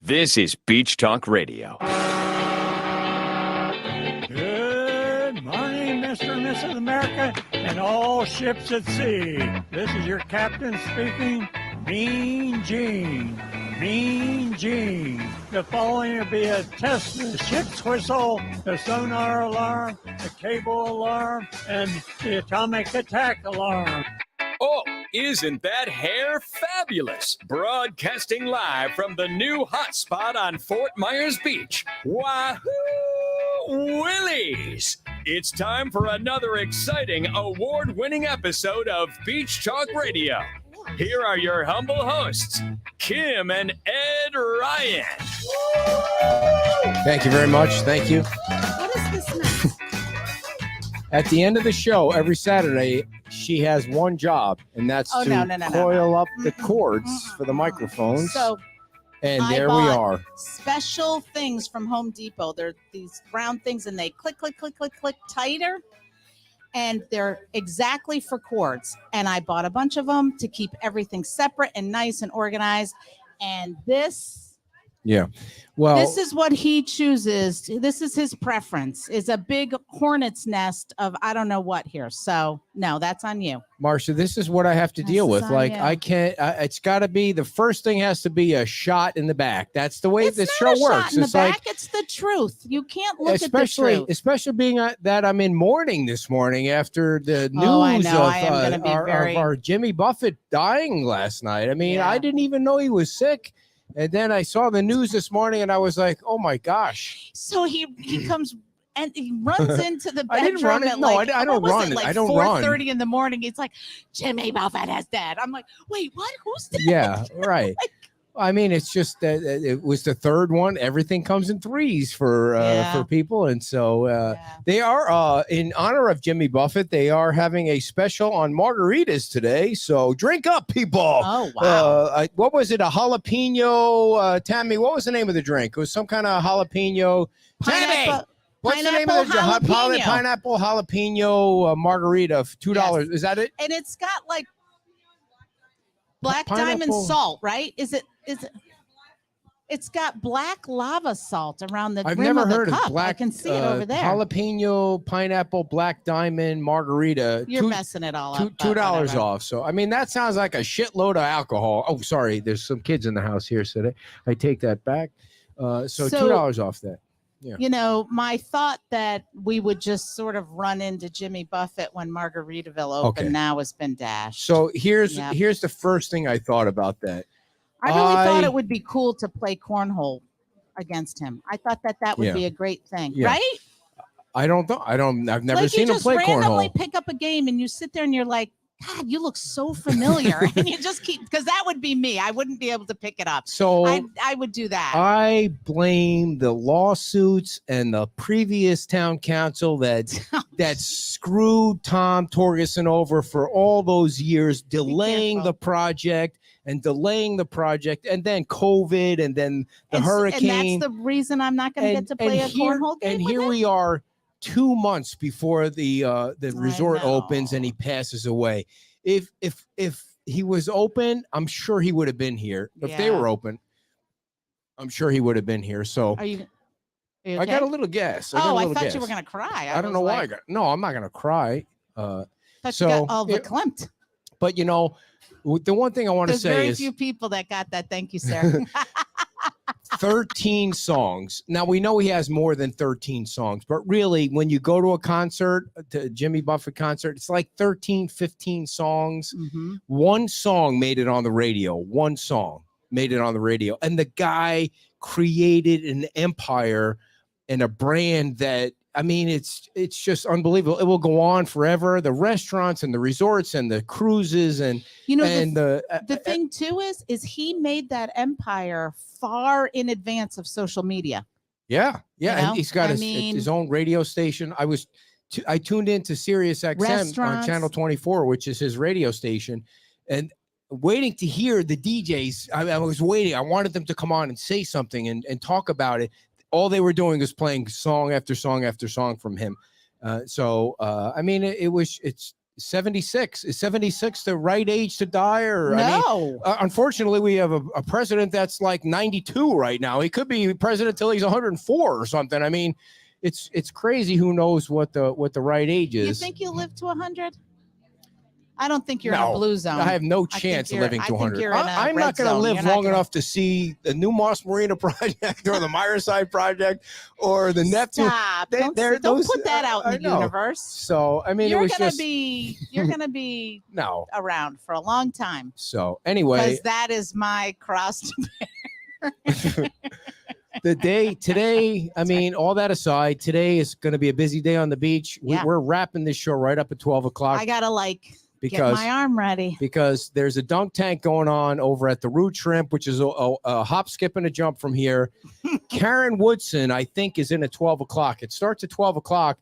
This is Beach Talk Radio. Good morning, Mr. and Mrs. America, and all ships at sea. This is your captain speaking, Mean Gene. Mean Gene. The following will be a test of the ship's whistle, the sonar alarm, the cable alarm, and the atomic attack alarm. Oh, isn't that hair fabulous? Broadcasting live from the new hotspot on Fort Myers Beach, Wahoo Willies. It's time for another exciting award-winning episode of Beach Talk Radio. Here are your humble hosts, Kim and Ed Ryan. Thank you very much. Thank you. What is this now? At the end of the show, every Saturday, she has one job, and that's to coil up the cords for the microphones. So, and I there we bought are. Special things from Home Depot. They're these round things, and they click, click, click, click, click tighter. And they're exactly for cords. And I bought a bunch of them to keep everything separate and nice and organized. And this, Well, this is what he chooses. This is his preference. Is a big hornet's nest of I don't know what here. So no, that's on you, Marcia, this is what I have to deal with. Like, I can't. It's got to be the first thing has to be a shot in the back. That's the way this show works. Shot in it's the like back. It's the truth. You can't look at the truth. Especially being that I'm in mourning this morning after the news of our Jimmy Buffett dying last night. I mean, I didn't even know he was sick. And then I saw the news this morning, and I was like, "Oh my gosh!" So he comes and he runs into the bedroom. I didn't run it. No, I don't run it. Like I don't run. 4:30 in the morning. It's like Jimmy Buffett is dead. I'm like, wait, what? Who's dead? Yeah, right. I mean, it's just that it was the third one. Everything comes in threes for people, and so they are in honor of Jimmy Buffett. They are having a special on margaritas today. So drink up, people. Oh wow! What was it? A jalapeno? Tammy, what was the name of the drink? It was some kind of jalapeno. Tammy, what's the name of the pineapple jalapeno margarita? $2. Yes. Is that it? And it's got like black diamond salt, right? Is it? It's got black lava salt around the rim of the cup. I can see it over there. Jalapeno, pineapple, black diamond, margarita. You're messing it all up. $2 off. So, I mean, that sounds like a shitload of alcohol. Oh, sorry. There's some kids in the house here today. I take that back. So $2 off that. Yeah. You know, my thought that we would just sort of run into Jimmy Buffett when Margaritaville opened now has been dashed. So here's the first thing I thought about that. I really thought it would be cool to play cornhole against him. I thought that would be a great thing, right? I've never seen him play cornhole. You just randomly pick up a game and you sit there and you're like, God, you look so familiar. And you just keep, because that would be me. I wouldn't be able to pick it up. So I would do that. I blame the lawsuits and the previous town council that screwed Tom Torgerson over for all those years, delaying the project. And then COVID, and then the hurricane. And that's the reason I'm not going to get to play a cornhole game. And here we are 2 months before the resort opens and he passes away. If he was open, I'm sure he would have been here. If they were open, I'm sure he would have been here. So Are you okay? I got a little gas. I thought you were going to cry. I don't know why. No, I'm not going to cry. You got all verklempt. But you know, the one thing I want to say very is few people that got that. Thank you, sir. 13 songs. Now we know he has more than 13 songs, but really when you go to a concert, to a Jimmy Buffett concert, it's like 13, 15 songs. Mm-hmm. One song made it on the radio. And the guy created an empire and a brand that, I mean, it's just unbelievable. It will go on forever. The restaurants and the resorts and the cruises and the thing too is he made that empire far in advance of social media. Yeah. And he's got his own radio station. I tuned into Sirius XM on Channel 24, which is his radio station, and waiting to hear the DJs. I was waiting. I wanted them to come on and say something and talk about it. All they were doing was playing song after song after song from him. I mean, it's 76. Is 76 the right age to die? Or No. I mean, unfortunately, we have a president that's like 92 right now. He could be president till he's 104 or something. I mean, it's crazy. Who knows what the right age is? You think you'll live to 100? I don't think you're in a blue zone. I have no chance of living to 100. I'm not going to live long enough to see the New Moss Marina project or the Myerside project or the Neptune. Stop. Don't put that out in the universe. So, I mean, you're going to be no around for a long time. So, anyway. Because that is my cross to bear. The day today, I mean, all that aside, today is going to be a busy day on the beach. We're wrapping this show right up at 12 o'clock. I got to get my arm ready. Because there's a dunk tank going on over at the Root Shrimp, which is a hop, skip, and a jump from here. Karen Woodson, I think, is in at 12 o'clock. It starts at 12 o'clock,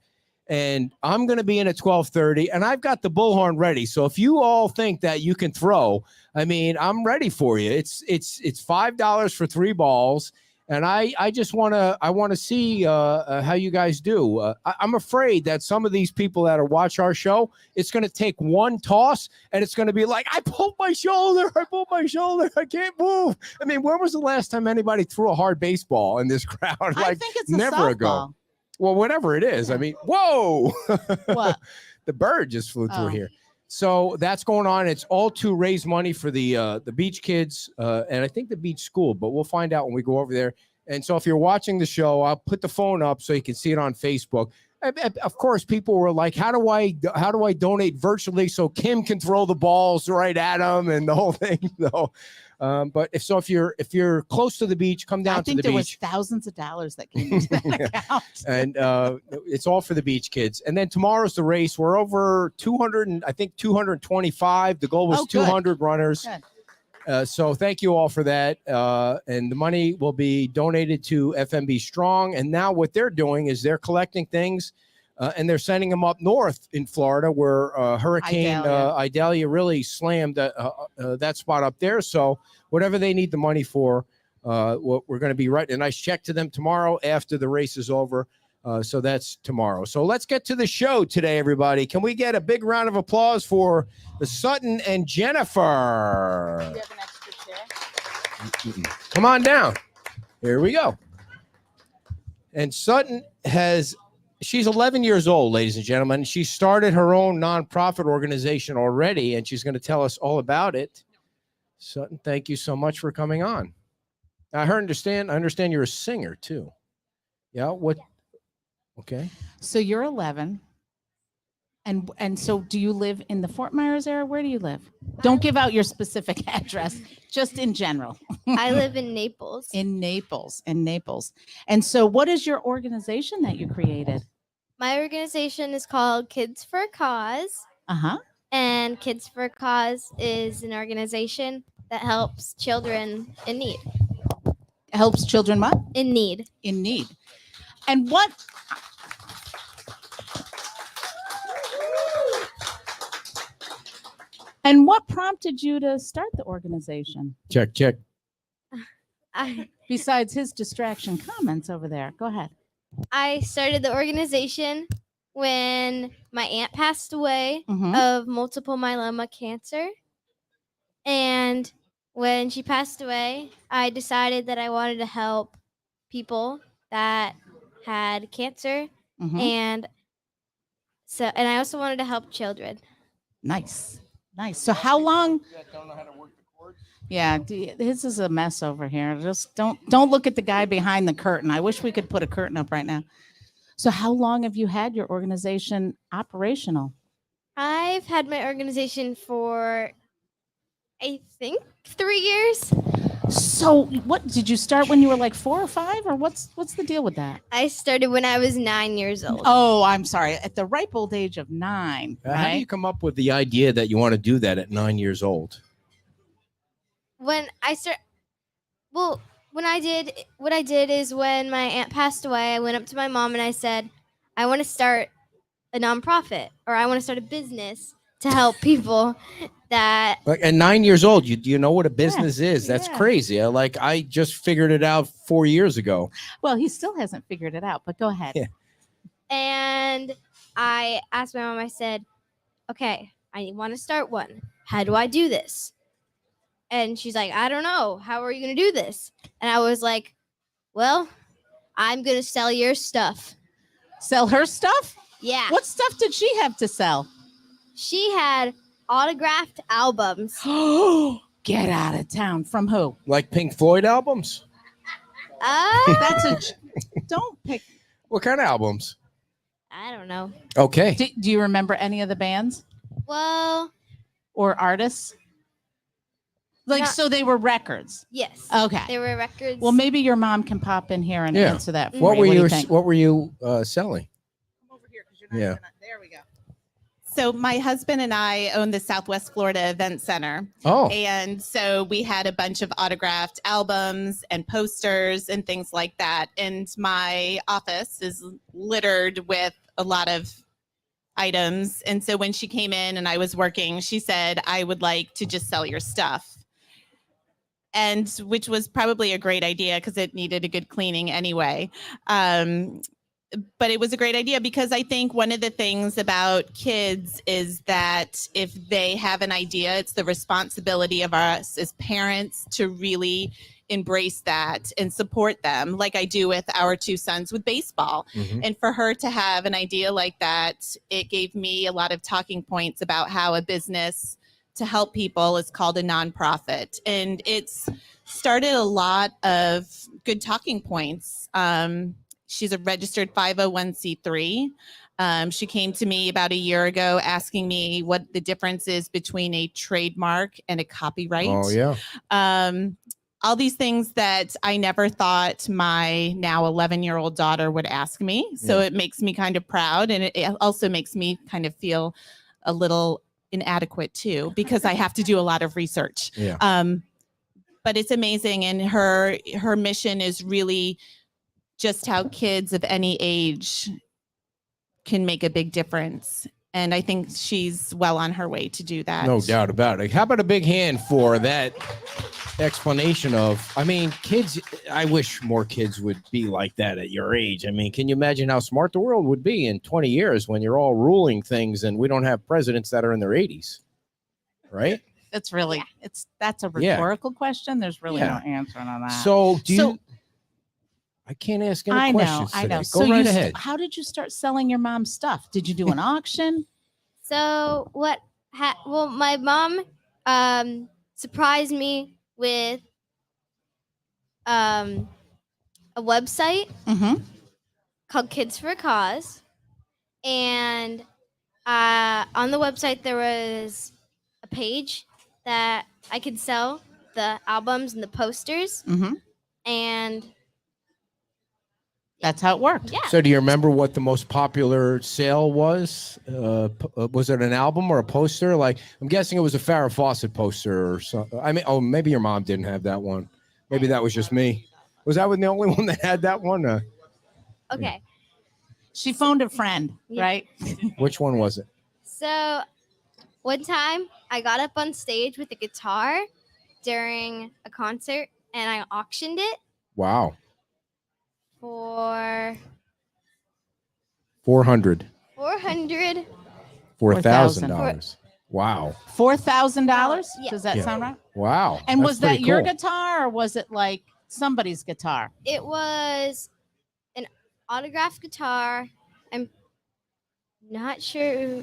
and I'm going to be in at 12:30, and I've got the bullhorn ready. So if you all think that you can throw, I mean, I'm ready for you. It's $5 for 3 balls. And I just want to see how you guys do. I'm afraid that some of these people that watch our show, it's going to take one toss and it's going to be like, I pulled my shoulder, I can't move. I mean, when was the last time anybody threw a hard baseball in this crowd? I think it's never ago. Well, whatever it is. I mean, whoa! What? The bird just flew through here. So that's going on. It's all to raise money for the beach kids and I think the beach school, but we'll find out when we go over there. And so if you're watching the show, I'll put the phone up so you can see it on Facebook. Of course, people were like, how do I donate virtually so Kim can throw the balls right at them and the whole thing? So, but if you're close to the beach, come down to the beach. I think there was thousands of dollars that came into that account. And it's all for the beach kids. And then tomorrow's the race. We're over 225. The goal was 200 runners. Good. So thank you all for that. And the money will be donated to FMB Strong. And now what they're doing is they're collecting things and they're sending them up north in Florida where Hurricane Idalia really slammed that spot up there. So whatever they need the money for, we're going to be writing a nice check to them tomorrow after the race is over. So that's tomorrow. So let's get to the show today, everybody. Can we get a big round of applause for the Sutton and Jennifer? Do you have an extra chair? Come on down. Here we go. And Sutton she's 11 years old, ladies and gentlemen. She started her own nonprofit organization already, and she's going to tell us all about it. Sutton, thank you so much for coming on. I understand you're a singer too. Yeah. What? Okay. So you're 11. And so do you live in the Fort Myers area? Where do you live? Don't give out your specific address, just in general. I live in Naples. In Naples. And so what is your organization that you created? My organization is called Kids for a Cause. Uh-huh. And Kids for a Cause is an organization that helps children in need. Helps children what? In need. In need. And what prompted you to start the organization? Check. Besides his distraction comments over there. Go ahead. I started the organization when my aunt passed away of multiple myeloma cancer. And when she passed away, I decided that I wanted to help people that had cancer. And I also wanted to help children. Nice. So how long? Don't know how to work the cords? Yeah, this is a mess over here. Just don't look at the guy behind the curtain. I wish we could put a curtain up right now. So how long have you had your organization operational? I've had my organization for, I think, 3 years. So what did you start when you were like 4 or 5, or what's the deal with that? I started when I was 9 years old. Oh, I'm sorry. At the ripe old age of 9. Right? How do you come up with the idea that you want to do that at 9 years old? What I did is when my aunt passed away, I went up to my mom and I said, I want to start a nonprofit, or I want to start a business to help people that. Like at 9 years old, you know what a business is? That's crazy. I just figured it out 4 years ago. Well, he still hasn't figured it out, but go ahead. Yeah. And I asked my mom, I said, okay, I want to start one. How do I do this? And she's like, I don't know. How are you going to do this? And I was like, well, I'm going to sell your stuff. Sell her stuff? Yeah. What stuff did she have to sell? She had autographed albums. Get out of town. From who? Like Pink Floyd albums? Don't pick. What kind of albums? I don't know. Okay. Do you remember any of the bands? Well. Or artists? So they were records. Yes. Okay. They were records. Well, maybe your mom can pop in here and answer that. What were you selling? Come over here because you're not. There we go. So my husband and I own the Southwest Florida Event Center. Oh. And so we had a bunch of autographed albums and posters and things like that. And my office is littered with a lot of items. And so when she came in and I was working, she said, I would like to just sell your stuff. And which was probably a great idea because it needed a good cleaning anyway. But it was a great idea because I think one of the things about kids is that if they have an idea, it's the responsibility of us as parents to really embrace that and support them like I do with our two sons with baseball. Mm-hmm. And for her to have an idea like that, it gave me a lot of talking points about how a business to help people is called a nonprofit. And it's started a lot of good talking points. She's a registered 501c3. She came to me about a year ago asking me what the difference is between a trademark and a copyright. Oh, yeah. All these things that I never thought my now 11-year-old daughter would ask me. So it makes me kind of proud. And it also makes me kind of feel a little inadequate too, because I have to do a lot of research. Yeah. But it's amazing. And her mission is really just how kids of any age can make a big difference. And I think she's well on her way to do that. No doubt about it. How about a big hand for that explanation of, I mean, kids, I wish more kids would be like that at your age. I mean, can you imagine how smart the world would be in 20 years when you're all ruling things and we don't have presidents that are in their 80s, right? That's really, that's a rhetorical question. There's really no answer on that. So I can't ask any questions today. I know. Go right ahead. How did you start selling your mom's stuff? Did you do an auction? So my mom surprised me with a website called Kids for a Cause. And on the website, there was a page that I could sell the albums and the posters. And that's how it worked. Yeah. So do you remember what the most popular sale was? Was it an album or a poster? Like, I'm guessing it was a Farrah Fawcett poster or something. I mean, maybe your mom didn't have that one. Maybe that was just me. Was I the only one that had that one? Okay. She phoned a friend, right? Which one was it? So one time I got up on stage with a guitar during a concert and I auctioned it. Wow. For $400. $4,000. Wow. $4,000? Yeah. Does that sound right? Wow. And was that your cool. guitar or was it like somebody's guitar? It was an autographed guitar. I'm not sure.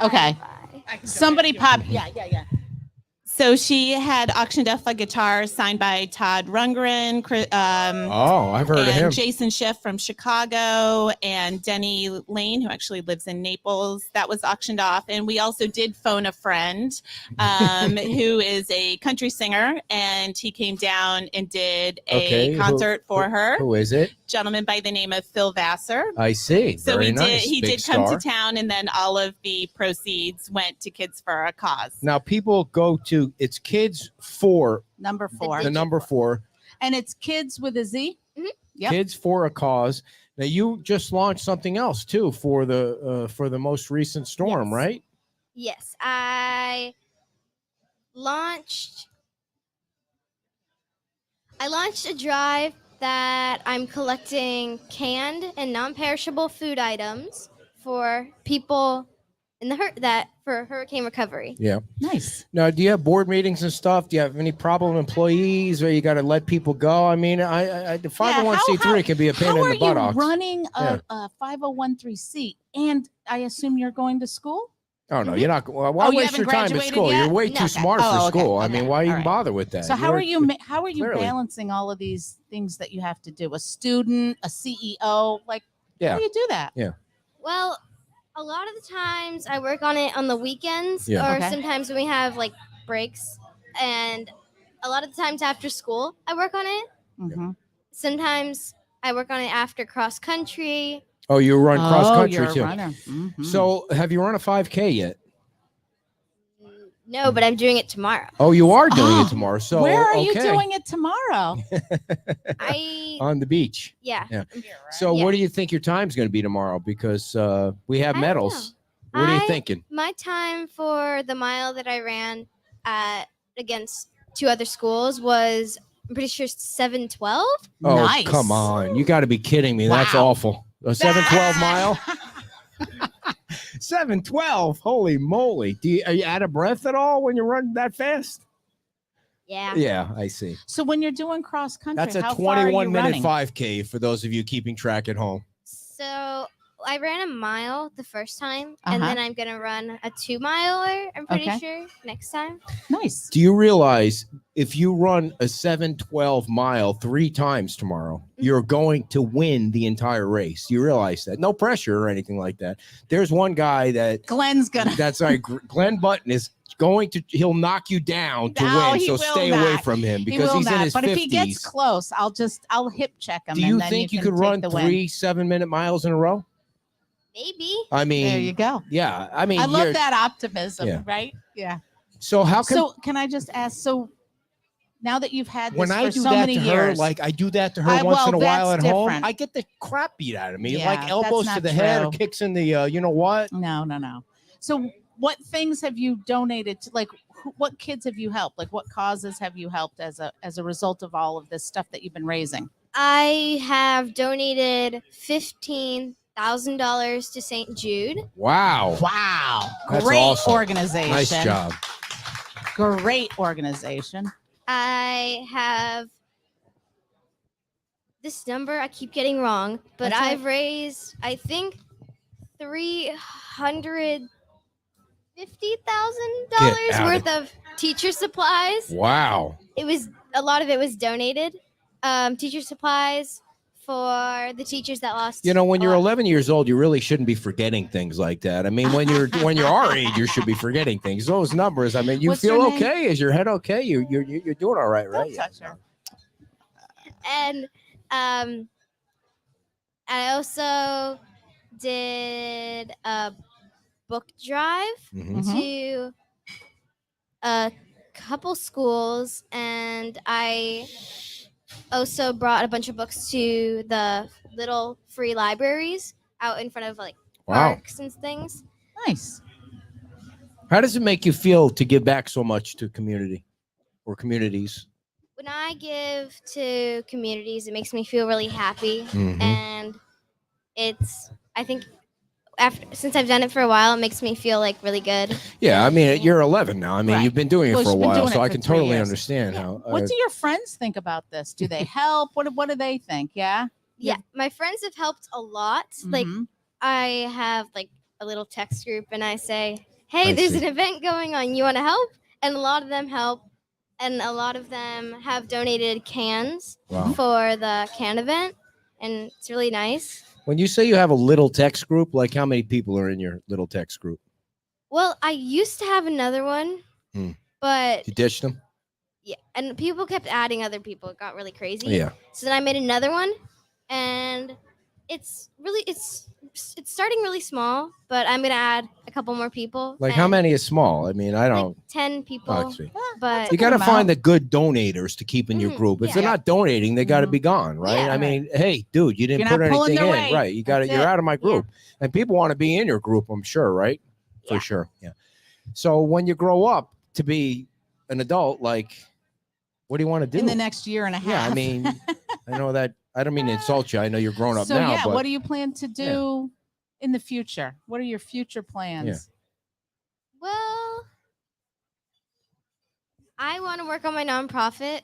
Okay. Somebody popped. Yeah. So she had auctioned off a guitar signed by Todd Rundgren. I've heard of him. Jason Schiff from Chicago and Denny Lane, who actually lives in Naples. That was auctioned off. And we also did phone a friend who is a country singer. And he came down and did a concert for her. Who is it? Gentleman by the name of Phil Vassar. I see. So Very he nice. did come to town, and then all of the proceeds went to Kids for a Cause. Now people go to Kids for number 4. The number 4. And it's Kids with a Z? Mm-hmm. Yep. Kids for a Cause. Now you just launched something else too for the most recent storm, right? Yes, I launched a drive that I'm collecting canned and non-perishable food items for people for hurricane recovery. Yeah. Nice. Now, do you have board meetings and stuff? Do you have any problem employees, or you got to let people go? I mean, the 501c3 can be a pain in the buttocks. How are you running a 501c, and I assume you're going to school? Oh no, you're not. Why waste your time at school? Yet? You're way too smart for school. Okay. I mean, why even bother with that? So how are you clearly balancing all of these things that you have to do? A student, a CEO, like how do you do that? Yeah. Well, a lot of the times I work on it on the weekends, or sometimes when we have like breaks, and a lot of the times after school I work on it. Mm-hmm. Sometimes I work on it after cross country. Oh, you run cross country you're too. A runner. Mm-hmm. So, have you run a 5K yet? No, but I'm doing it tomorrow. Oh, you are doing it tomorrow. So, where are you doing it tomorrow? On the beach. Yeah. So, what do you think your time's going to be tomorrow? Because we have medals. What are you thinking? My time for the mile that I ran against 2 other schools was, I'm pretty sure, 7:12. Oh, nice. Come on. You got to be kidding me. Wow. That's awful. A 7:12 mile? 7:12. Holy moly. Are you out of breath at all when you run that fast? Yeah. Yeah, I see. So when you're doing cross country, that's a how far are you 21-minute running? 5K for those of you keeping track at home. So I ran a mile the first time, and then I'm going to run a 2-miler, I'm pretty sure, next time. Nice. Do you realize if you run a 7:12 mile 3 times tomorrow, you're going to win the entire race? You realize that? No pressure or anything like that. There's one guy that Glenn's gonna. That's right. Glenn Button is going to. He'll knock you down to win. So stay away from him because he's in his 50s. But if he gets close, I'll hip check him. Do you think you could run 3 7-minute miles in a row? Maybe. I mean, there you go. Yeah, I mean, I love that optimism, right? Yeah. So can I just ask? So now that you've had this when I for do so that many to years, her, like I do that to her once in a while at home, different. I get the crap beat out of me, Yeah, like elbows that's to the not head true. or kicks in the, you know what? No. So what things have you donated to? Like, what kids have you helped? Like, what causes have you helped as a result of all of this stuff that you've been raising? I have donated $15,000 to St. Jude. Wow. That's Great awesome. organization. Nice job. Great organization. I have this number I keep getting wrong, but I've raised, I think, $350,000 worth of teacher supplies. Wow. A lot of it was donated. Teacher supplies for the teachers that lost. You know, when you're 11 years old, you really shouldn't be forgetting things like that. I mean, when you're our age, you should be forgetting things. Those numbers. I mean, you feel okay? Is your head okay? You're doing all right, right? Don't touch her. And I also did a book drive to a couple schools, and I also brought a bunch of books to the little free libraries out in front of like parks and things. Nice. How does it make you feel to give back so much to community or communities? When I give to communities, it makes me feel really happy, and I think since I've done it for a while, it makes me feel like really good. Yeah, I mean, you're 11 now. I mean, you've been doing it for a while, so I can totally understand how. What do your friends think about this? Do they help? What do they think? Yeah. Yeah, my friends have helped a lot. Like, I have like a little text group, and I say, "Hey, there's an event going on. You want to help?" And a lot of them help, and a lot of them have donated cans for the can event, and it's really nice. When you say you have a little text group, like how many people are in your little text group? Well, I used to have another one, but you ditched them? Yeah, and people kept adding other people. It got really crazy. Yeah. So then I made another one, and it's starting really small, but I'm gonna add a couple more people. Like how many is small? I mean, I don't. Like 10 people. Oh, I see. But you got to find the good donators to keep in your group. If they're not donating, they got to be gone, right? Yeah, I mean, hey, dude, you didn't put anything in, right? You got you're out of my group, and people want to be in your group, I'm sure, right? For sure, yeah. So when you grow up to be an adult, like, what do you want to do in the next year and a half? Yeah, I mean, I know that. I don't mean to insult you. I know you're grown up so, now. Yeah, but what do you plan to do in the future? What are your future plans? I want to work on my nonprofit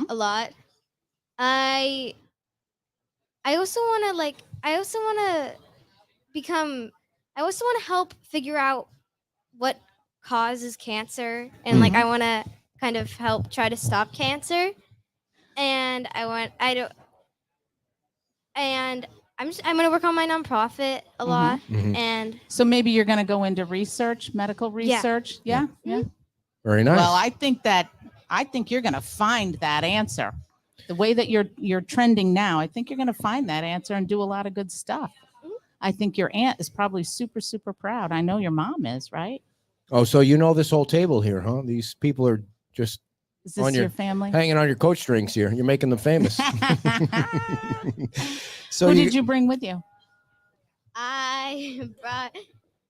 a lot. I also want to I also want to help figure out what causes cancer, and I want to kind of help try to stop cancer. And I'm going to work on my nonprofit a lot. And so maybe you're going to go into research, medical research. Yeah. Very nice. Well, I think you're going to find that answer. The way that you're trending now, I think you're going to find that answer and do a lot of good stuff. I think your aunt is probably super, super proud. I know your mom is, right? Oh, so you know this whole table here, huh? These people are just is this your family? Hanging on your coat strings here. You're making them famous. So who did you bring with you? I brought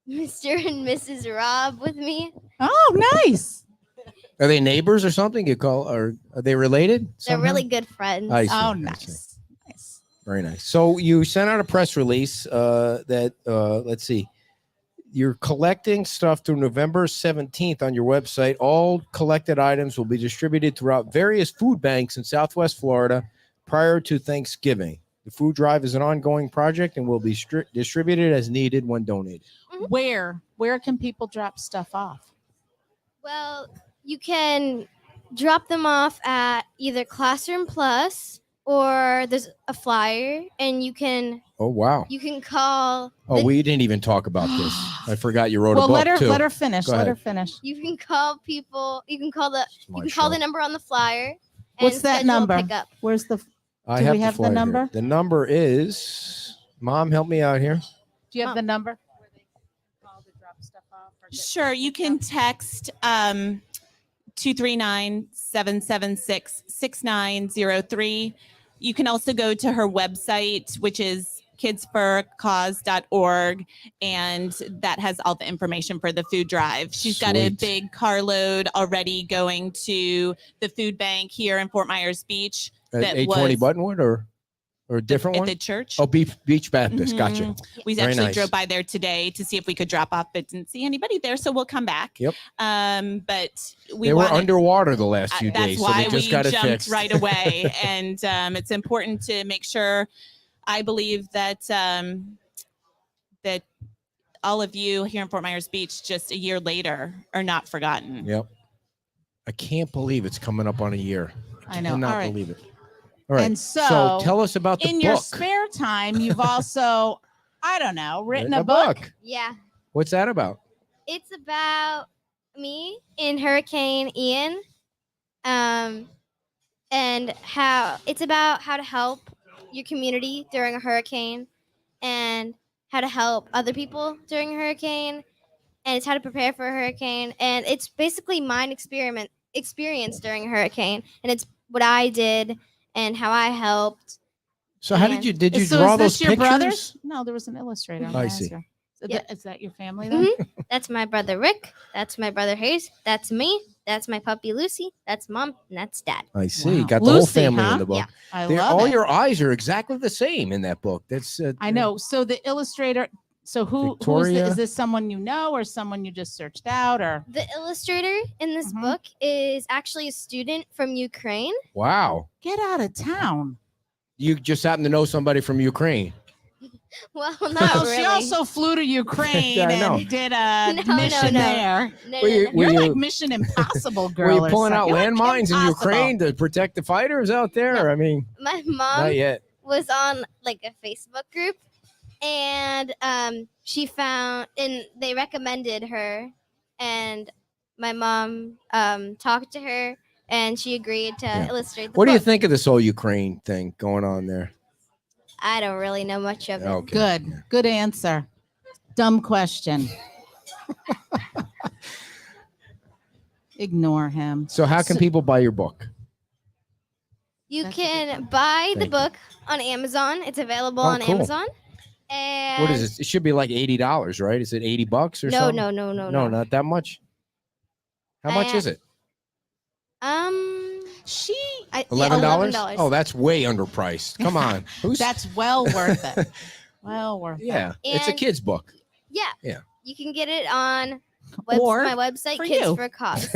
Mr. and Mrs. Rob with me. Oh, nice. Are they neighbors or something? Or are they related? They're really good friends. Oh, nice. Nice. Very nice. So you sent out a press release that let's see. You're collecting stuff through November 17th on your website. All collected items will be distributed throughout various food banks in Southwest Florida prior to Thanksgiving. The food drive is an ongoing project and will be distributed as needed when donated. Where can people drop stuff off? Well, you can drop them off at either Classroom Plus, or there's a flyer, and you can. Oh, wow. You can call. We didn't even talk about this. I forgot you wrote a book. Well, too. let her finish. Let her finish. You can call people. You can call the number on the flyer. What's that number? Pickup. Where's the? Do we have the number? Here. The number is. Mom, help me out here. Do you have the number? Where they call to drop stuff off? Sure. You can text 239-776-6903. You can also go to her website, which is kidsforcause.org, and that has all the information for the food drive. She's got a big carload already going to the food bank here in Fort Myers Beach. At 820 Buttonwood or a different one? At the church. Oh, Beach Baptist. Gotcha. We Very actually nice. drove by there today to see if we could drop off, but didn't see anybody there, so we'll come back. Yep. But they were underwater the last few days, that's why so they just we got it jumped fixed right away. And it's important to make sure. I believe that that all of you here in Fort Myers Beach, just a year later, are not forgotten. Yep. I can't believe it's coming up on a year. I know. Cannot believe it. All right. And so tell us about the book. In your spare time, you've also, I don't know, written a book. Yeah. What's that about? It's about me in Hurricane Ian, and it's about how to help your community during a hurricane, and how to help other people during a hurricane, and it's how to prepare for a hurricane, and it's basically mine experience during a hurricane, and it's what I did and how I helped. So how did you draw those your pictures? Brothers? No, there was an illustrator. I see. Is that your family then? That's my brother Rick. That's my brother Hayes. That's me. That's my puppy Lucy. That's Mom. And that's Dad. I see. Wow. Got the whole family huh? in the book. Yeah. I love all it. your eyes are exactly the same in that book. That's I know. So the illustrator. So who is this? Someone you know, or someone you just searched out, or the illustrator in this book is actually a student from Ukraine. Wow. Get out of town. You just happen to know somebody from Ukraine. Well, not really. She also flew to Ukraine Yeah, I know. and did a mission no. there. Were You're you- like Mission Impossible, girl. Were you pulling out You're like landmines in Impossible. Ukraine to protect the fighters out there? No. I mean, My not mom yet. was on like a Facebook group, and she found, and they recommended her, and my mom talked to her, and she agreed to illustrate the What do you book. think of this whole Ukraine thing going on there? I don't really know much of it. Okay. Good answer. Dumb question. Ignore him. So how can people buy your book? You That's can buy the Thank you. book on Amazon. It's available Oh, on cool. Amazon. And What is it? It should be like $80, right? Is it $80 or No, something? no, No, not that much. How much is it? $11? Oh, that's way underpriced. Come on. That's well worth it. Well worth it. Yeah, it's a And- kid's book. Yeah. Yeah. You can get it on Or my website, for Kids you. for a Cause.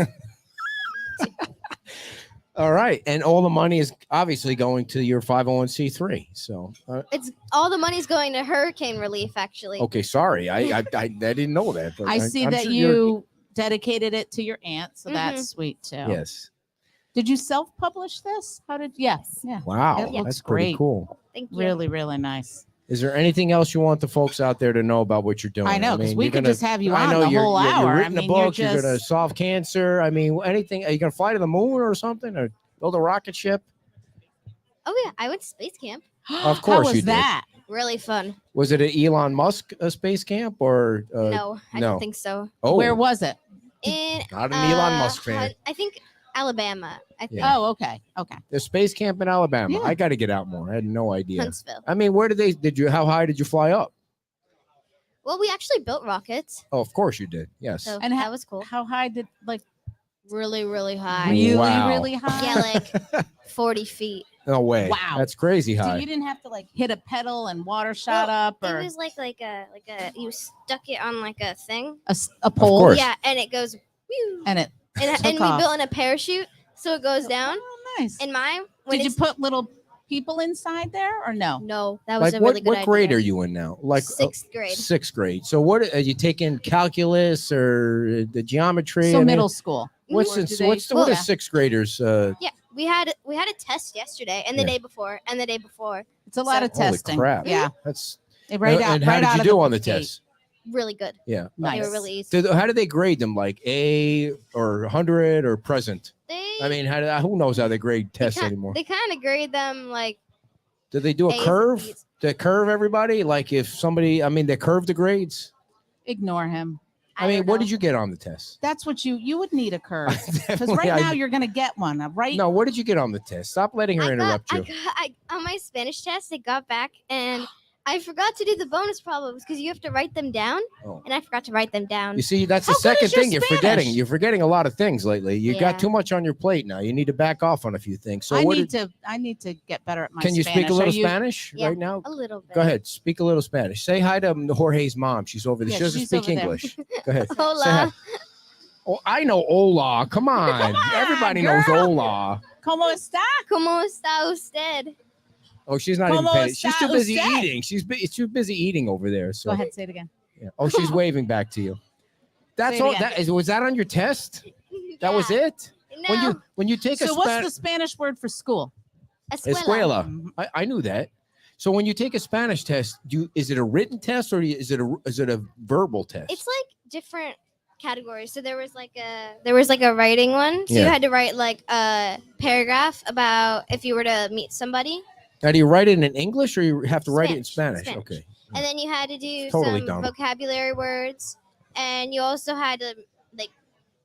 All right, and all the money is obviously going to your 501c3. So it's all the money's going to hurricane relief, actually. Okay, sorry, I didn't know that. But I see I'm that sure you dedicated it to your aunt, so that's sweet too. Yes. Did you self-publish this? How did? Yes. Yeah. Wow, It looks that's pretty great. cool. Thank you. Really, really nice. Is there anything else you want the folks out there to know about what you're doing? I know, because we could just have you I on know the whole you're hour. written a book. You're going to solve cancer. I mean, anything. Are you going to fly to the moon or something, or build a rocket ship? Oh yeah, I went to space camp. Of course How was you did. that? Really fun. Was it an Elon Musk space camp or No, I no. don't think so. Oh, Where was it? In not an Elon Musk fan. I think Alabama. I think Yeah. Oh, okay. Okay. The space camp in Alabama. Yeah. I got to get out more. I had no idea. Huntsville. I mean, where how high did you fly up? Well, we actually built rockets, Oh, of course you did. Yes. so And that was cool. How high did Really, really high. really, Wow. really high? Yeah, like 40 feet. No way. Wow. That's crazy So high. you didn't have to like hit a pedal and water shot up, or It was like a you stuck it on like a thing. a pole, course. Yeah, and it goes. Whew, and it. and took we off. built in a parachute, so it goes down. Oh, nice. And mine. when Did you it's- put little people inside there, or no? No, that was Like a really good what grade idea. are you in now? Like Sixth grade. Sixth grade. So what are you taking calculus or the geometry? So I mean, middle school. What's Or this, do they- what Yeah. is sixth graders? Yeah, we had a test yesterday, and the Yeah. day before, and the day before. It's a lot of Holy testing. crap. Yeah. That's Right out. and how right did out you of do on the gate. test? Really good. Yeah. Nice. They were really easy. How do they grade them? Like A or 100 or present? They, I mean, who knows how they grade tests anymore? They kind of grade them like Do they do a A's and curve? B's. They curve everybody? Like if somebody, I mean, they curve the grades? Ignore him. I mean, what did you get on the test? That's what you would need a curve, because Definitely, right now you're going to get one. Right? No, what did you get on the test? Stop letting her interrupt you. On my Spanish test, I got back and I forgot to do the bonus problems because you have to write them down, Oh. and I forgot to write them down. You see, that's How the good second is your thing you're Spanish? forgetting. You're forgetting a lot of things lately. You Yeah. got too much on your plate now. You need to back off on a few things. So I what need to get better at my can you Spanish. speak a little Are you- Spanish Yeah. right now? A little bit. Go ahead, speak a little Spanish. Say hi to Jorge's mom. She's over there. Yeah, she doesn't she's speak over there. English. Go ahead. Hola. Say hi. Oh, I know Hola. Come on. Come on, Everybody girl. knows Hola. ¿Cómo está? ¿Cómo está usted? Oh, she's not even ¿Cómo paying. She's too está busy usted? eating. She's too busy eating over there. So Go ahead, say it again. yeah. Oh, she's waving back to you. That's Say it all. again. Was that on your test? That was Yeah. it. No. When you take So a what's the Spanish word for school? Escuela. Escuela. I knew that. So when you take a Spanish test, is it a written test or is it a verbal test? It's like different categories. So there was like a writing one. So you Yeah. had to write like a paragraph about if you were to meet somebody, Now, do you write it in English or you have to write it in Spanish. Spanish? Okay. and then you had to do Totally some dumb. vocabulary words, and you also had to like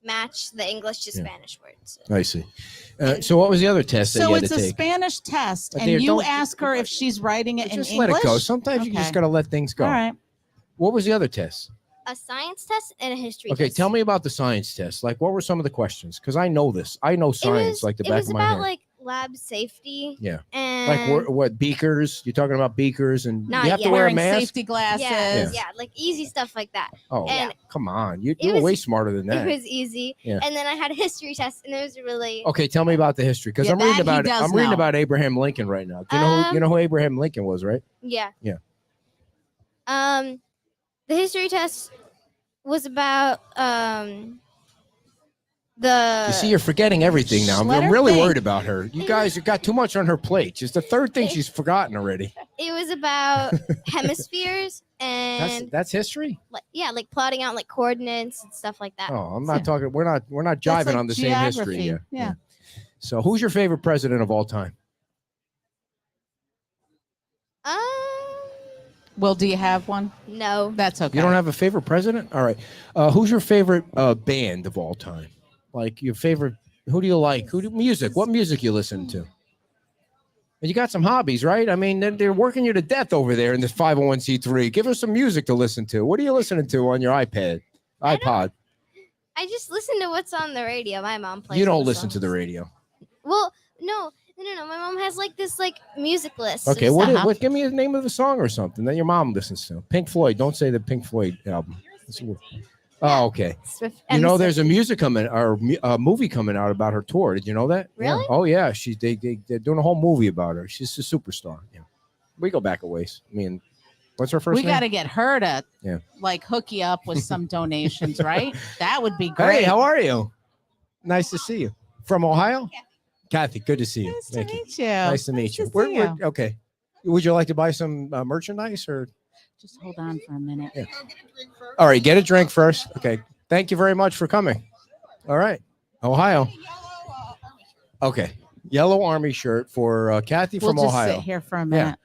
match the English to Yeah. Spanish words. I see. So what was the other test that So you had it's to a take? Spanish test, But and dear, you don't- ask her if she's writing it in Just English. let it go. Sometimes you just Okay. got to let things go. All right. What was the other test? A science test and a history Okay, test. tell me about the science test. Like, what were some of the questions? Because I know this. I know science like the it back was of my about hand. like lab safety. Yeah. And Like what beakers? You're talking about beakers, and Not you have to yet. wear a Wearing mask. safety glasses. yeah, like easy stuff like that. Oh, and come on! You're it was- way smarter than that. It was easy. Yeah. And then I had a history test, and it was really Okay, tell me about the history because Yeah, I'm reading that he about does I'm reading know. about Abraham Lincoln right now. Do you know you know who Abraham Lincoln was, right? yeah. Yeah. The history test was about the You see, you're forgetting everything now. Let I'm her really think. worried about her. You guys have got too much on her plate. She's the third thing she's forgotten already. it was about hemispheres and That's history. like plotting out like coordinates and stuff like that. Oh, I'm not talking. We're not That's jiving like on the same history geography. here. Yeah. So, who's your favorite president of all time? Well, do you have one? No. That's okay. You don't have a favorite president? All right. Who's your favorite band of all time? Like your favorite? Who do you like? Music? What music you listen to? And you got some hobbies, right? I mean, they're working you to death over there in this 501c3. Give us some music to listen to. What are you listening to on your iPod? I just listen to what's on the radio. My mom plays. You all don't the listen to the songs. radio. Well, no. My mom has like this like music list. Okay, of stuff. what? Give me the name of the song or something that your mom listens to. Pink Floyd. Don't say the Pink Floyd album. Oh, okay. Swift You and know, the there's a Swifties. music coming or a movie coming out about her tour. Did you know that? Really? Yeah. Oh yeah. They're doing a whole movie about her. She's a superstar. Yeah. We go back a ways. I mean, what's her first We name? got to get her to Yeah. like hook you up with some donations, right? That would be great. Hey, how are you? Nice to see you. From Ohio? Kathy, good to see you. Nice to Thank you. meet you. Nice to meet you. to see you. Okay. Would you like to buy some merchandise or? Just hold on for a minute. Yeah. All right, get a drink first. Okay. Thank you very much for coming. All right. Ohio. Okay. Yellow Army shirt for Kathy We'll from just Ohio. sit here for a minute.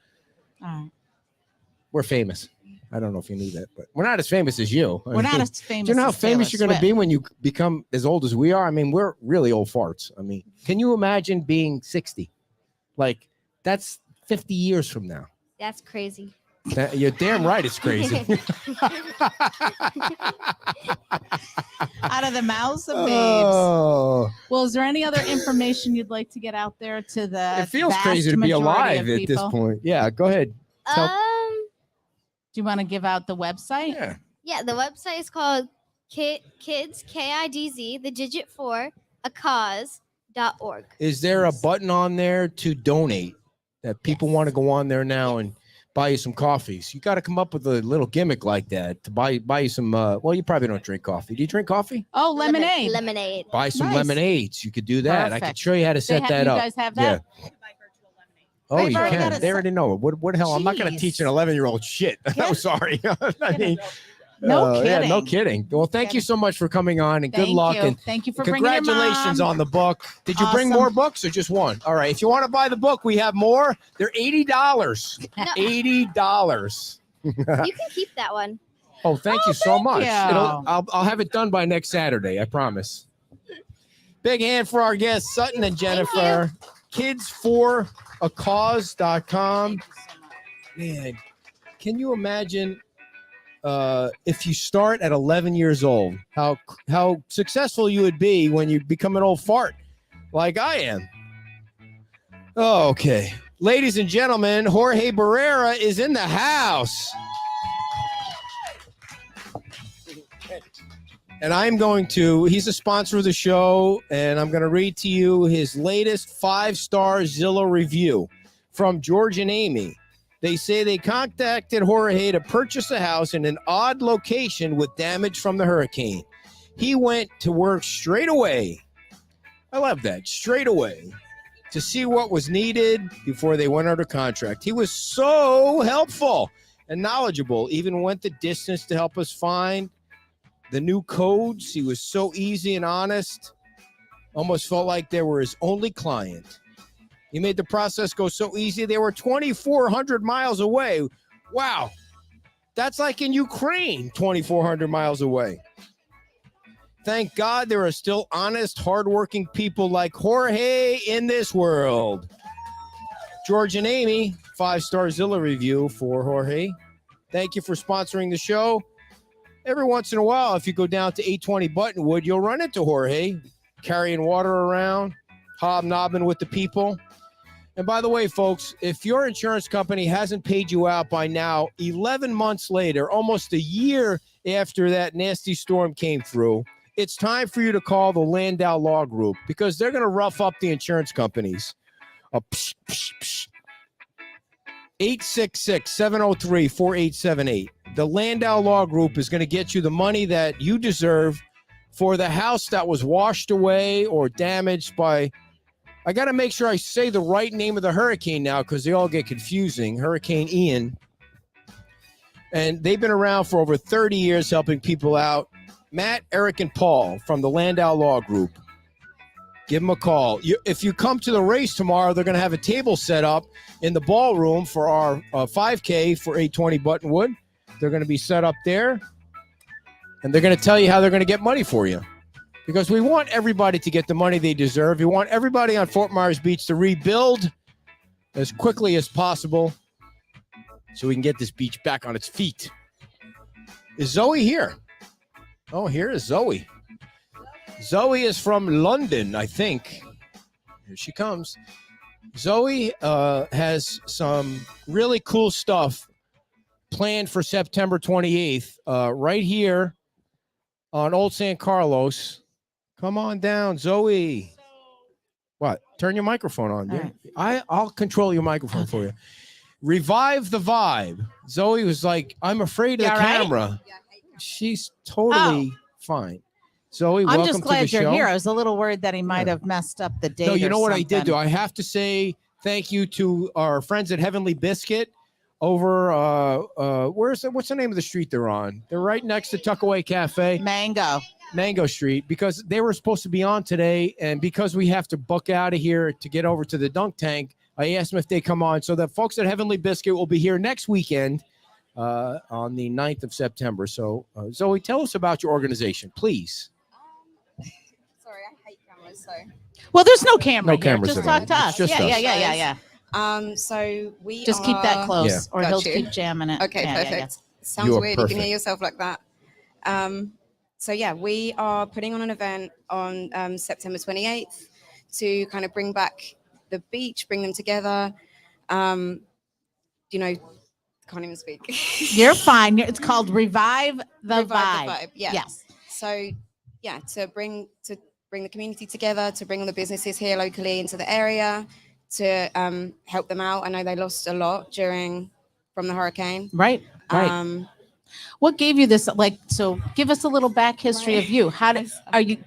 All right. We're famous. I don't know if you knew that, but we're not as famous as you. We're not as famous. Do you know how as Taylor famous you're going to Swift. be when you become as old as we are? I mean, we're really old farts. I mean, can you imagine being 60? Like, that's 50 years from now. That's crazy. You're damn right it's crazy. Out of the mouths of babes. Oh, Well, is there any other information you'd like to get out there to the it feels vast crazy to be majority alive of at this people? point. Yeah, go ahead. Tell- Do you want to give out the website? Yeah. Yeah, the website is called Kids, KIDZ, the digit 4, a cause.org. Is there a button on there to donate that people want to go on there now and buy you some coffees? You got to come up with a little gimmick like that to buy you some. Well, you probably don't drink coffee. Do you drink coffee? Oh, lemonade. Lemonade. Buy some Nice. lemonades. You could do that. I could Perfect. show you how to set that you up. guys have that? Yeah. Oh, They've you already can. got it They set- already know it. What the hell? I'm not going to Jeez. teach an 11-year-old shit. I'm sorry. I mean, No yeah, no kidding. kidding. Well, thank you so much for coming on and good Thank luck. you. And Thank you for bringing your congratulations mom. on the book. Did you bring Awesome. more books or just one? All right. If you want to buy the book, we have more. They're $80. No, $80. you can keep that one. Oh, thank you so thank much. you. I'll have it done by next Saturday. I promise. Big hand for our guests, Sutton and Jennifer. Kids4acause.com. Man, can you imagine if you start at 11 years old, how successful you would be when you become an old fart like I am? Oh, okay. Ladies and gentlemen, Jorge Barrera is in the house. And he's a sponsor of the show, and I'm going to read to you his latest 5-star Zillow review from George and Amy. They say they contacted Jorge to purchase a house in an odd location with damage from the hurricane. He went to work straight away. I love that. Straight away. To see what was needed before they went under contract. He was so helpful and knowledgeable, even went the distance to help us find the new codes. He was so easy and honest. Almost felt like they were his only client. He made the process go so easy. They were 2,400 miles away. Wow. That's like in Ukraine, 2,400 miles away. Thank God there are still honest, hardworking people like Jorge in this world. George and Amy, 5-star Zillow review for Jorge. Thank you for sponsoring the show. Every once in a while, if you go down to 820 Buttonwood, you'll run into Jorge, carrying water around, hobnobbing with the people. And by the way, folks, if your insurance company hasn't paid you out by now, 11 months later, almost a year after that nasty storm came through, it's time for you to call the Landau Law Group because they're going to rough up the insurance companies. 866-703-4878. The Landau Law Group is going to get you the money that you deserve for the house that was washed away or damaged by, I got to make sure I say the right name of the hurricane now because they all get confusing, Hurricane Ian. And they've been around for over 30 years helping people out. Matt, Eric, and Paul from the Landau Law Group. Give them a call. If you come to the race tomorrow, they're going to have a table set up in the ballroom for our 5K for 820 Buttonwood. They're going to be set up there, and they're going to tell you how they're going to get money for you. Because we want everybody to get the money they deserve. We want everybody on Fort Myers Beach to rebuild as quickly as possible so we can get this beach back on its feet. Is Zoe here? Oh, here is Zoe. Zoe is from London, I think. Here she comes. Zoe has some really cool stuff planned for September 28th right here on Old San Carlos. Come on down, Zoe. What? Turn your microphone on. Yeah. Right. I'll control your microphone for you. Revive the vibe. Zoe was like, I'm afraid of the camera. She's totally fine. Zoe, welcome to the show. I'm just glad you're here. I was a little worried that he might have messed up the date. No, you know what something. I did do? I have to say thank you to our friends at Heavenly Biscuit over what's the name of the street they're on? They're right next to Tuckaway Cafe. Mango Street, because they were supposed to be on today, and because we have to book out of here to get over to the dunk tank, I asked them if they come on. So the folks at Heavenly Biscuit will be here next weekend on the 9th of September. So Zoe, tell us about your organization, please. Sorry, I hate cameras. So. Well, there's no camera. No cameras. Just talk to us. Just us. Yeah. So we just keep that close, or he'll keep jamming it. Okay, perfect. Yeah. Sounds weird. Perfect. You can hear yourself like that. So yeah, we are putting on an event on September 28th to kind of bring back the beach, bring them together. Can't even speak. You're fine. It's called Revive the Vibe. Yeah. Yes. So yeah, to bring the community together, to bring all the businesses here locally into the area, to help them out. I know they lost a lot from the hurricane. Right. What gave you this? So give us a little back history of you.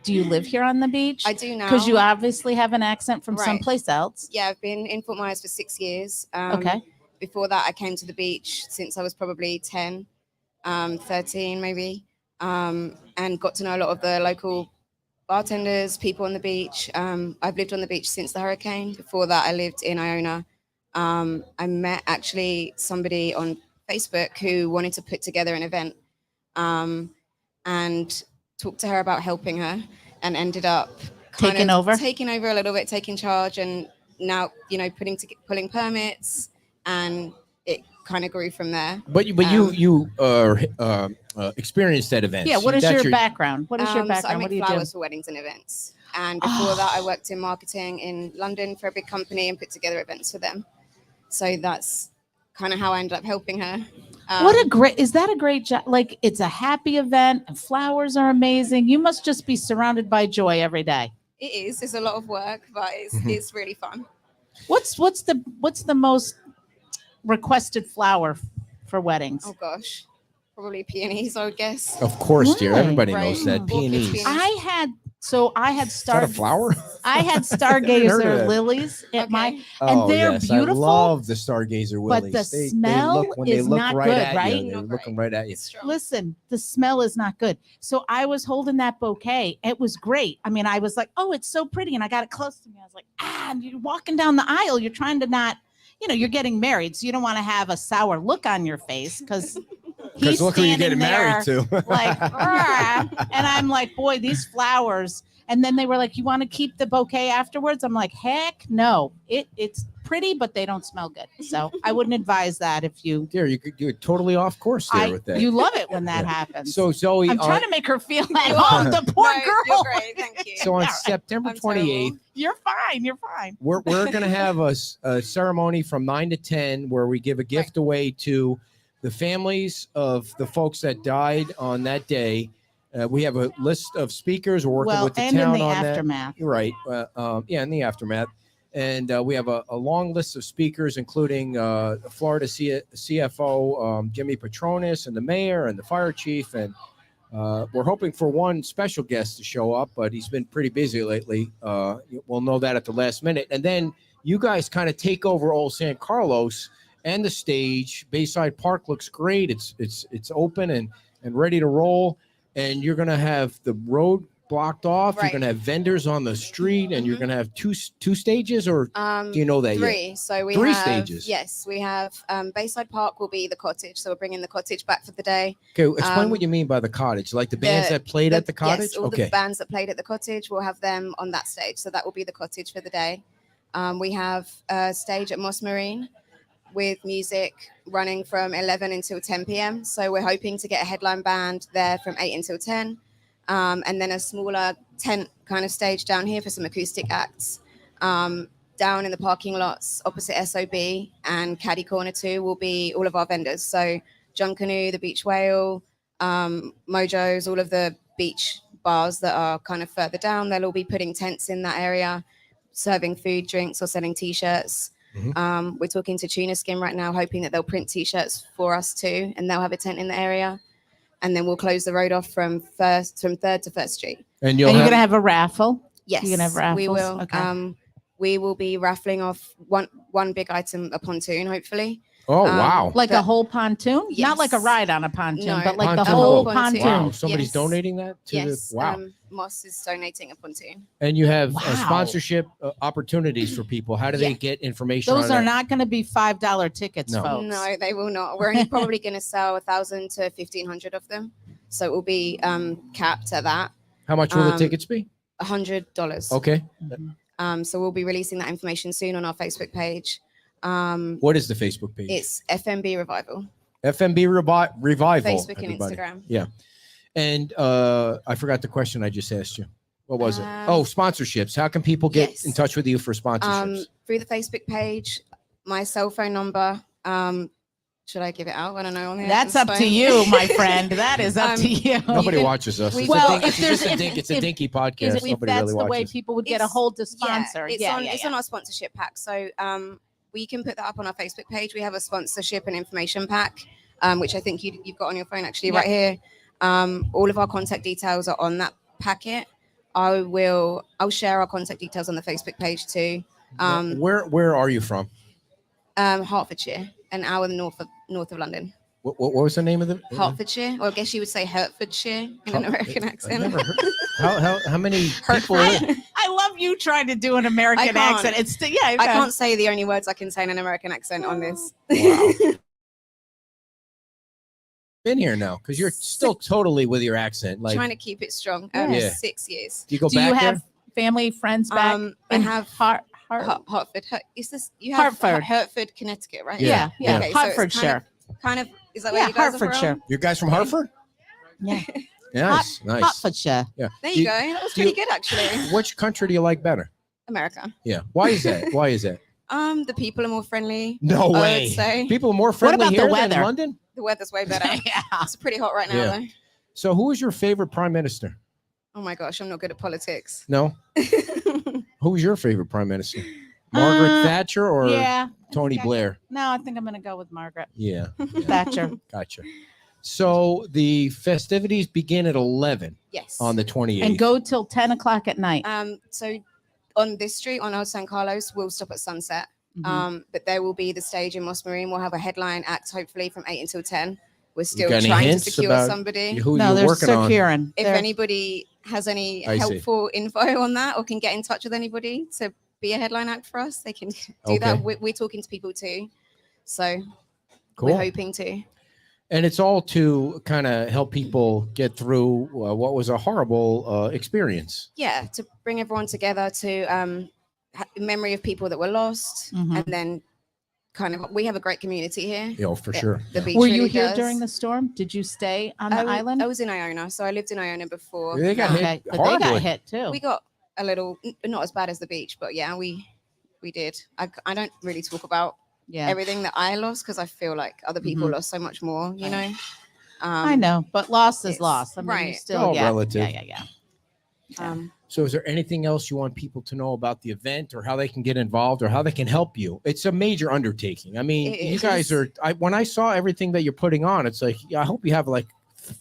Do you live here on the beach? I do now. Because you obviously have an accent from someplace else. Yeah, I've been in Fort Myers for 6 years. Okay. Before that, I came to the beach since I was probably 10, 13 maybe, and got to know a lot of the local bartenders, people on the beach. I've lived on the beach since the hurricane. Before that, I lived in Iona. I met actually somebody on Facebook who wanted to put together an event, and talked to her about helping her, and ended up taking over a little bit, taking charge, and now pulling permits, and it kind of grew from there. But you experienced that event. Yeah. What is your background? What is your background? So I what do make you flowers do? for weddings and events, and before that, I worked in marketing in London for a big company and put together events for them. So that's kind of how I ended up helping her. Is that a great job? Like, it's a happy event and flowers are amazing. You must just be surrounded by joy every day. It is. It's a lot of work, but it's really fun. What's the most requested flower for weddings? Oh gosh, probably peonies, I would guess. Of course, dear. Everybody knows that. Peonies. I had Is that a flower? I had stargazer lilies at and they're beautiful. I love the stargazer lilies. But the smell is not good, right? They're looking right at you. Listen, the smell is not good. So I was holding that bouquet. It was great. I mean, I was like, oh, it's so pretty. And I got it close to me. I was like, and you're walking down the aisle. You're trying to not, you're getting married. So you don't want to have a sour look on your face because look who you're getting married to. Like, and I'm like, boy, these flowers. And then they were like, you want to keep the bouquet afterwards? I'm like, heck no. It's pretty, but they don't smell good. So I wouldn't advise that if you. Dear, you're totally off course there with that. You love it when that happens. So Zoe, I'm trying to make her feel at home. The poor girl. You're great. Thank you. So on September 28th, you're fine. You're fine. We're going to have a ceremony from 9 to 10 where we give a gift away to the families of the folks that died on that day. We have a list of speakers. We're working with the town on that. And in the aftermath. You're right. In the aftermath. And we have a long list of speakers, including Florida CFO Jimmy Petronis and the mayor and the fire chief. And we're hoping for one special guest to show up, but he's been pretty busy lately. We'll know that at the last minute. And then you guys kind of take over Old San Carlos and the stage. Bayside Park looks great. It's open and ready to roll. And you're going to have the road blocked off. You're going to have vendors on the street, and you're going to have two stages, or do you know that three? Yet? So we have 3 stages. Yes, we have Bayside Park will be the cottage. So we're bringing the cottage back for the day. Okay, explain what you mean by the cottage. Like the bands that played at the cottage? Yes, all the bands that played at the cottage, we'll have them on that stage. So that will be the cottage for the day. We have a stage at Moss Marine with music running from 11 until 10 p.m. So we're hoping to get a headline band there from 8 until 10. And then a smaller tent kind of stage down here for some acoustic acts. Down in the parking lots opposite SOB and Caddy Corner 2 will be all of our vendors. So John Canoe, the Beach Whale, Mojo's, all of the beach bars that are kind of further down. They'll all be putting tents in that area, serving food, drinks, or selling T-shirts. We're talking to Tuna Skin right now, hoping that they'll print T-shirts for us too, and they'll have a tent in the area. And then we'll close the road off from 3rd to 1st Street. And you're going to have a raffle? Yes, you're going to have raffles? We will. Okay. We will be raffling off one big item, a pontoon, hopefully. Oh, wow. Like a whole pontoon? Yes. Not like a ride on a pontoon, No, but like the pontoon whole boat. pontoon. Wow. Somebody's Yes. donating that to Yes. the, wow. Moss is donating a pontoon. And you have Wow. sponsorship opportunities for people. How do they get information Those on are that? not going to be $5 tickets, No. folks. No, they will not. We're only probably going to sell 1,000 to 1,500 of them. So it will be capped at that. How much will the tickets be? $100. Okay. So we'll be releasing that information soon on our Facebook page. What is the Facebook page? It's FMB Revival. FMB Revival. Facebook and everybody. Instagram. Yeah. And I forgot the question I just asked you. What was it? Oh, sponsorships. How can people get yes. in touch with you for sponsorships? Through the Facebook page, my cell phone number. Should I give it out? I don't know. On here. That's up to you, my friend. That is up to you. Nobody can- watches us. It's, Well, it's if just there's- a dink. It's a if- dinky podcast. If Nobody that's really the way watches. people would get a It's- hold to sponsor. It's Yeah, on. yeah, It's yeah. on our sponsorship pack. So we can put that up on our Facebook page. We have a sponsorship and information pack, which I think you've got on your phone actually right here. All of our contact details are on that packet. I'll share our contact details on the Facebook page too. Where are you from? Hertfordshire, an hour north of London. What was the name of the? Hertfordshire, or I guess you would say Hertfordshire in an American I've accent. never heard. How many people? I love you trying to do an American can't. accent. It's yeah. I can't say the only words I can say in an American accent on this. Wow. Been here now because you're still totally with your accent. Like, Trying to keep it strong. Yeah. 6 years. do you go Do back you there? have family, friends back? I in have Hertford. Is this you have Hartford. Hertford, Connecticut, right? Yeah, yeah. Okay, so it's Hertfordshire. Kind of. Is that where Yeah, you guys Hertfordshire. are from? You guys from Hartford? Yeah. Nice, nice. Hertfordshire. Yeah. There Do you go. That was do you- pretty good actually. Which country do you like better? America. Yeah. Why is that? Why is that? The people are more friendly. No I way. would say People are more friendly about the here than weather? London. the weather's way better. Yeah. It's pretty hot right now Yeah. though. So, who is your favorite prime minister? Oh my gosh, I'm not good at politics. No. Who's your favorite prime minister? Margaret Thatcher or Yeah. Tony Blair? No, I think I'm going to go with Margaret Yeah. Thatcher. Gotcha. So the festivities begin at 11 Yes. on the 28th. And go till 10 o'clock at night. So on this street on Old San Carlos, we'll stop at sunset. Mhm. But there will be the stage in Moss Marine. We'll have a headline act hopefully from 8 until 10. We're still got any trying to hints secure about somebody. who No, you're they're working on? securing. If They're- anybody has any I see. helpful info on that or can get in touch with anybody to be a headline act for us, they can do Okay. that. We're talking to people too. So Cool. we're hoping to. And it's all to kind of help people get through what was a horrible experience. Yeah, to bring everyone together to memory of people that were lost. Mhm. And then kind of, we have a great community here. You know, for Yeah, sure. The beach Were you really here does. during the storm? Did you stay on the island? I was in Iona, so I lived in Iona before. They got Okay, hit but they horribly. got hit too. We got a little, not as bad as the beach, but yeah, we did. I don't really talk about Yeah, everything that I lost because I feel like other people lost so much more, you know? I know, but loss is it's- loss. I mean, you right. still, All yeah, relative. yeah. So is there anything else you want people to know about the event or how they can get involved or how they can help you? It's a major undertaking. I mean, It you guys is. are, when I saw everything that you're putting on, it's like, I hope you have like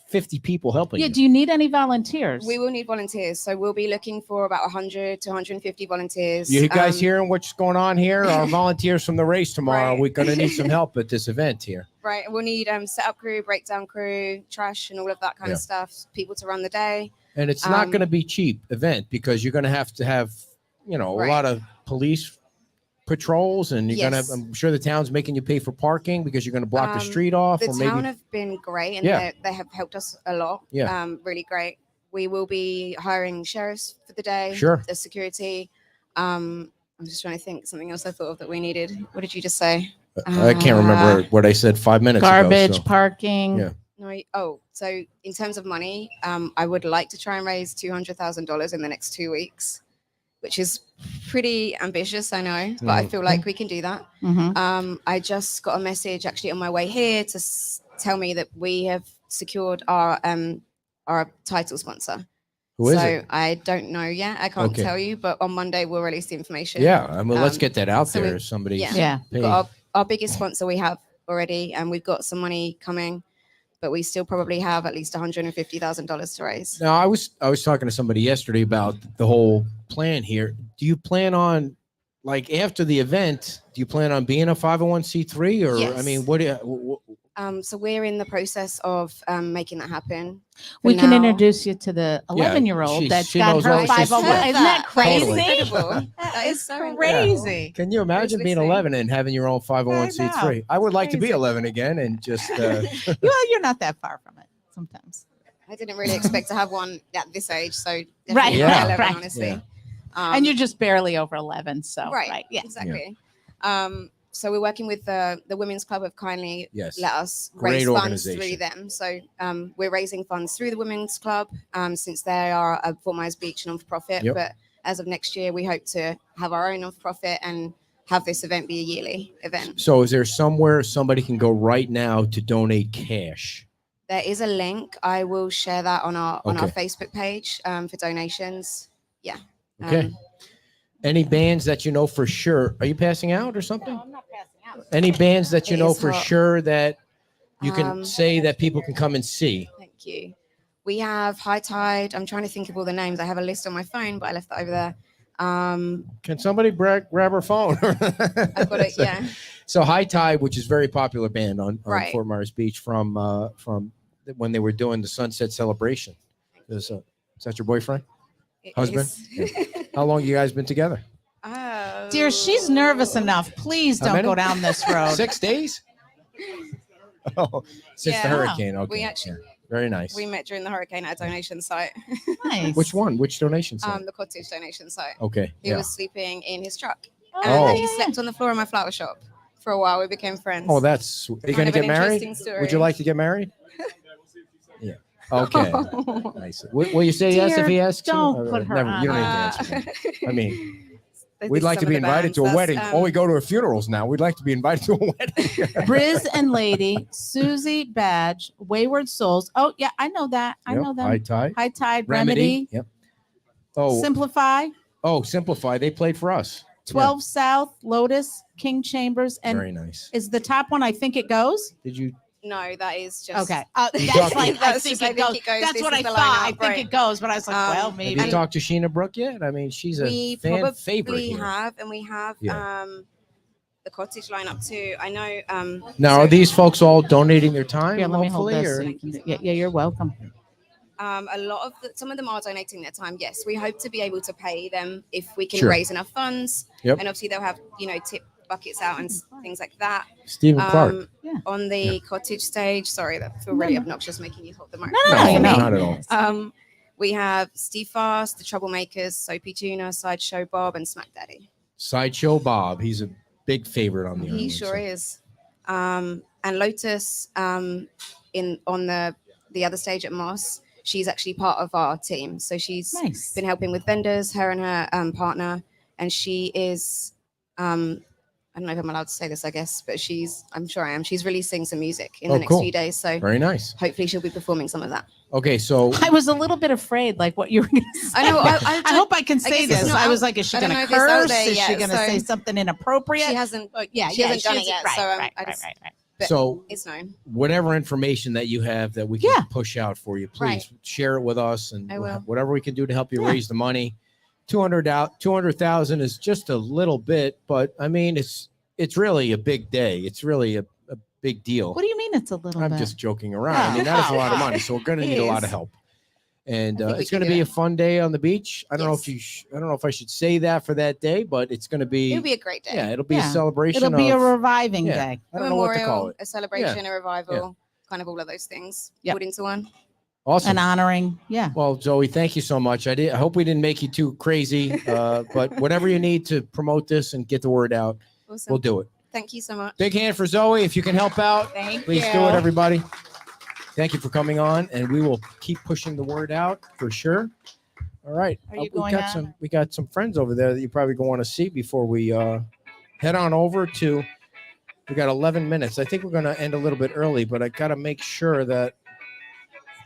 50 people helping Yeah, you. do you need any volunteers? We will need volunteers. So we'll be looking for about 100 to 150 volunteers. You guys hearing what's going on here? Our volunteers from the race tomorrow. Right. We're going to need some help at this event here. Right. We'll need setup crew, breakdown crew, trash, and all of that kind Yeah. of stuff. People to run the day. And it's not going to be cheap event because you're going to have, you know, Right. a lot of police patrols and you're going Yes. to, I'm sure the town's making you pay for parking because you're going to block the street off The or town maybe. have been great and Yeah. they have helped us a lot. Yeah. Really great. We will be hiring sheriffs for the day. Sure. The security. I'm just trying to think something else I thought of that we needed. What did you just say? I can't remember what I said 5 minutes Garbage, ago. so- parking. Yeah. No. So in terms of money, I would like to try and raise $200,000 in the next 2 weeks, which is pretty ambitious, I know, but I feel like we can do that. Mhm. I just got a message actually on my way here to tell me that we have secured our our title sponsor. Who is it? I don't know yet. I can't tell you, but on Monday we'll release the information. Yeah, I mean, let's get that out there. Somebody, we've got our biggest sponsor we have already, and we've got some money coming, but we still probably have at least $150,000 to raise. Now, I was talking to somebody yesterday about the whole plan here. Do you plan on, like, after the event, do you plan on being a 501c3, or Yes. I mean, what do you? So we're in the process of making that happen. We can introduce you to the 11-year-old that's got her 501. Isn't that crazy? Totally. That is so crazy. Can you imagine being 11 and having your own 501c3? I would like to be 11 again and just. Well, you're not that far from it. Sometimes. I didn't really expect to have one at this age, so right, yeah. 11, honestly. Yeah. And you're just barely over 11, so right, yeah, exactly. So we're working with the Women's Club have kindly let us Great raise funds through them. So we're raising funds through the Women's Club since they are a Fort Myers Beach non-profit. Yep. But as of next year, we hope to have our own non-profit and have this event be a yearly event. So is there somewhere somebody can go right now to donate cash? There is a link. I will share that on our Facebook page for donations. Yeah. Okay. Any bands that you know for sure? Are you passing out or something? No, I'm not passing out. Any bands that you It know is for hot. sure that you can say that people can come and see? Thank you. We have High Tide. I'm trying to think of all the names. I have a list on my phone, but I left that over there. Can somebody grab her phone? I've got it. Yeah. So High Tide, which is a very popular band on Right. Fort Myers Beach from when they were doing the Sunset Celebration. Is that your boyfriend? It Husband? is. Yeah. How long you guys been together? Oh. Dear, she's nervous enough. Please How don't many? go down this road. 6 days? Oh, since the Yeah. hurricane. Okay. We actually very nice. we met during the hurricane at a donation site. Nice. Which one? Which donation site? The cottage donation site. Okay. He Yeah. was sleeping in his truck, Oh. and he slept on the floor of my flower shop for a while. We became friends. Oh, that's. Are you Kind going to of an get married? interesting story. Would you like to get married? Yeah. Okay. Nice. Will you say yes if he asks? you? Don't put her Never, on You don't need to answer. I mean, we'd like to Some be of the invited bands, to a that's, wedding. We go to funerals now. We'd like to be invited to a wedding. Briz and Lady, Susie Badge, Wayward Souls. Oh, yeah, I know that. I know them. High Tide. High Tide Remedy. Yep. Oh, Simplify. Simplify. They played for us. 12 South, Lotus, King Chambers, and Very nice. is the top one. I think it goes. Did you? No, that is just Okay. You That's talked- like, I That's think just- it goes. That's This what is I the thought. I lineup, think right. it goes, but I was like, well, Have maybe. you talked to Sheena Brooke yet? I mean, she's a we fan probably favorite here. have, and we have Yeah. the cottage lineup too. I know. Now, are these folks all donating their time? Here, let me hold hopefully, this. or- So you can, yeah, you're welcome. a lot of some of them are donating their time. Yes, we hope to be able to pay them if we can Sure. raise enough funds. Yep. And obviously they'll have tip buckets out and things like that. Stephen Clark. Yeah. On the cottage stage. Sorry, that feel really obnoxious making you hold the microphone. No, you know. not at all. We have Steve Fast, the Troublemakers, Soapy Tuna, Sideshow Bob, and Smack Daddy. Sideshow Bob. He's a big favorite on the He island. sure is. And Lotus on the other stage at Moss. She's actually part of our team. So she's Nice. been helping with vendors, her and her partner. And she is, I don't know if I'm allowed to say this, I guess, but I'm sure I am. She's releasing some music in the next cool. few days. So Very nice. hopefully she'll be performing some of that. Okay, so I was a little bit afraid, like what you were going to say. I know. I hope I can I say guess it's this. not I was out- like, is she I going don't to know if it's out curse? there Is she yet, going to so- say something inappropriate? She hasn't. Yeah, she hasn't done it she's- yet. Right, So right, I just, right. but So- it's known. whatever information that you have that we can Yeah. push out for you, please Right. share it with us, and I will. whatever we can do to help you Yeah. raise the money. 200,000 is just a little bit, but I mean, it's really a big day. It's really a big deal. What do you mean it's a little I'm bit? just joking around. I mean, that is a lot of money, so we're going to It need a lot of is. help. And I think we it's can going to do be it. a fun day on the beach. I don't know if Yes. I don't know if I should say that for that day, but it's going to be. It'll be a great day. Yeah, it'll be Yeah. a celebration. It'll be a of- reviving yeah. day. I A don't know what to memorial, call it. a celebration, a revival, kind of all of those things Yep. put into one. Awesome. And honoring. Yeah. Well, Zoe, thank you so much. I hope we didn't make you too crazy, but whatever you need to promote this and get the word out, Awesome. we'll do it. Thank you so much. Big hand for Zoe. If you can help out, Thank please you. do it, everybody. Thank you for coming on, and we will keep pushing the word out for sure. All right. Are you we going got on? we got some friends over there that you probably going to want to see before we head on over to. We got 11 minutes. I think we're going to end a little bit early, but I got to make sure that